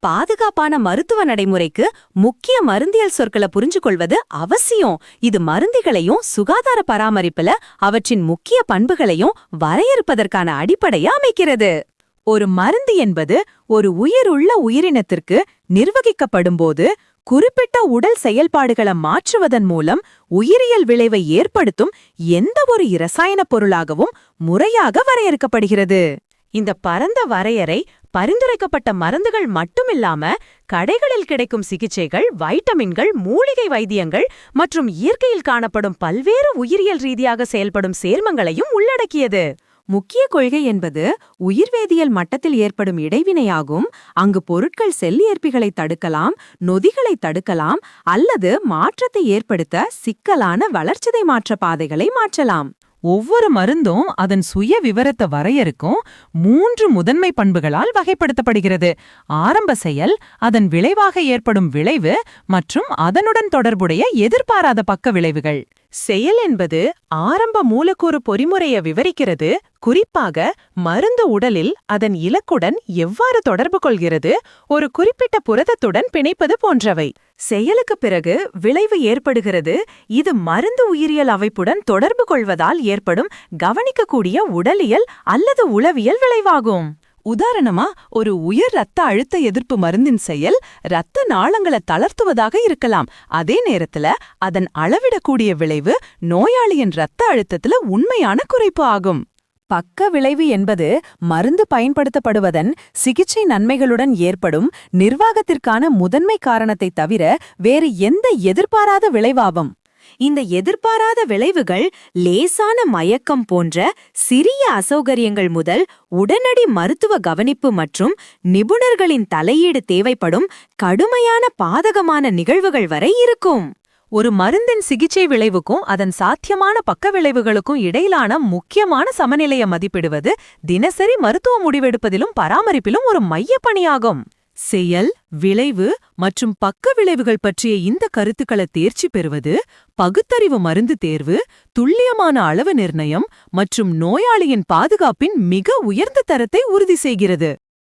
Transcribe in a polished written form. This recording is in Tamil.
பாதுகாப்பான மருத்துவ நடைமுறைக்கு முக்கிய மருந்தியல் சொற்களை புரிஞ்சு கொள்வது அவசியம். இது மருந்துகளையும் சுகாதார பராமரிப்புல அவற்றின் முக்கிய பண்புகளையும் வரையறுப்பதற்கான அடிப்படையை அமைக்கிறது. ஒரு மருந்து என்பது ஒரு உயிருள்ள உயிரினத்திற்கு நிர்வகிக்கப்படும்போது குறிப்பிட்ட உடல் செயல்பாடுகளை மாற்றுவதன் மூலம் உயிரியல் விளைவை ஏற்படுத்தும் எந்த ஒரு இரசாயன பொருளாகவும் முறையாக வரையறுக்கப்படுகிறது. இந்த பரந்த வரையறை பரிந்துரைக்கப்பட்ட மருந்துகள் மட்டுமில்லாம கடைகளில் கிடைக்கும் சிகிச்சைகள், வைட்டமின்கள், மூலிகை வைத்தியங்கள் மற்றும் இயற்கையில் காணப்படும் பல்வேறு உயிரியல் ரீதியாக செயல்படும் சேர்மங்களையும் உள்ளடக்கியது. முக்கிய கொள்கை என்பது உயிர்வேதியியல் மட்டத்தில் ஏற்படும் இடைவினையாகும். அங்கு பொருட்கள் செல் ஏற்பிகளை தடுக்கலாம், நொதிகளை தடுக்கலாம் அல்லது மாற்றத்தை ஏற்படுத்த சிக்கலான வளர்ச்சிதை மாற்ற பாதைகளை மாற்றலாம். ஒவ்வொரு மருந்தும் அதன் சுய விவரத்தை வரையறுக்கும் 3 முதன்மை பண்புகளால் வகைப்படுத்தப்படுகிறது. ஆரம்ப செயல், அதன் விளைவாக ஏற்படும் விளைவு மற்றும் அதனுடன் தொடர்புடைய எதிர்பாராத பக்க விளைவுகள். செயல் என்பது ஆரம்ப மூலக்கூறு பொறிமுறையை விவரிக்கிறது. குறிப்பாக மருந்து உடலில் அதன் இலக்குடன் எவ்வாறு தொடர்பு கொள்கிறது, ஒரு குறிப்பிட்ட புரதத்துடன் பிணைப்பது போன்றவை. செயலுக்கு பிறகு விளைவு ஏற்படுகிறது. இது மருந்து உயிரியல் அமைப்புடன் தொடர்பு கொள்வதால் ஏற்படும் கவனிக்கக்கூடிய உடலியல் அல்லது உளவியல் விளைவாகும். உதாரணமா, ஒரு உயர் இரத்த அழுத்த எதிர்ப்பு மருந்தின் செயல் இரத்த நாளங்களை தளர்த்துவதாக இருக்கலாம். அதே நேரத்துல அதன் அளவிடக்கூடிய விளைவு நோயாளியின் இரத்த அழுத்தத்துல உண்மையான குறைப்பு ஆகும். பக்க விளைவு என்பது மருந்து பயன்படுத்தப்படுவதன் சிகிச்சை நன்மைகளுடன் ஏற்படும் நிர்வாகத்திற்கான முதன்மை காரணத்தை தவிர வேறு எந்த எதிர்பாராத விளைவாகும். இந்த எதிர்பாராத விளைவுகள் லேசான மயக்கம் போன்ற சிறிய அசௌகரியங்கள் முதல் உடனடி மருத்துவ கவனிப்பு மற்றும் நிபுணர்களின் தலையீடு தேவைப்படும் கடுமையான பாதகமான நிகழ்வுகள் வரை இருக்கும். ஒரு மருந்தின் சிகிச்சை விளைவுக்கும் அதன் சாத்தியமான பக்க விளைவுகளுக்கும் இடையிலான முக்கியமான சமநிலையை மதிப்பிடுவது தினசரி மருத்துவ முடிவெடுப்பதிலும் பராமரிப்பிலும் ஒரு மையப்பணியாகும். செயல், விளைவு மற்றும் பக்க விளைவுகள் பற்றிய இந்த கருத்துக்களை தேர்ச்சி பெறுவது பகுத்தறிவு மருந்து தேர்வு, துல்லியமான அளவு நிர்ணயம் மற்றும் நோயாளியின் பாதுகாப்பின் மிக உயர்ந்த தரத்தை உறுதி செய்கிறது.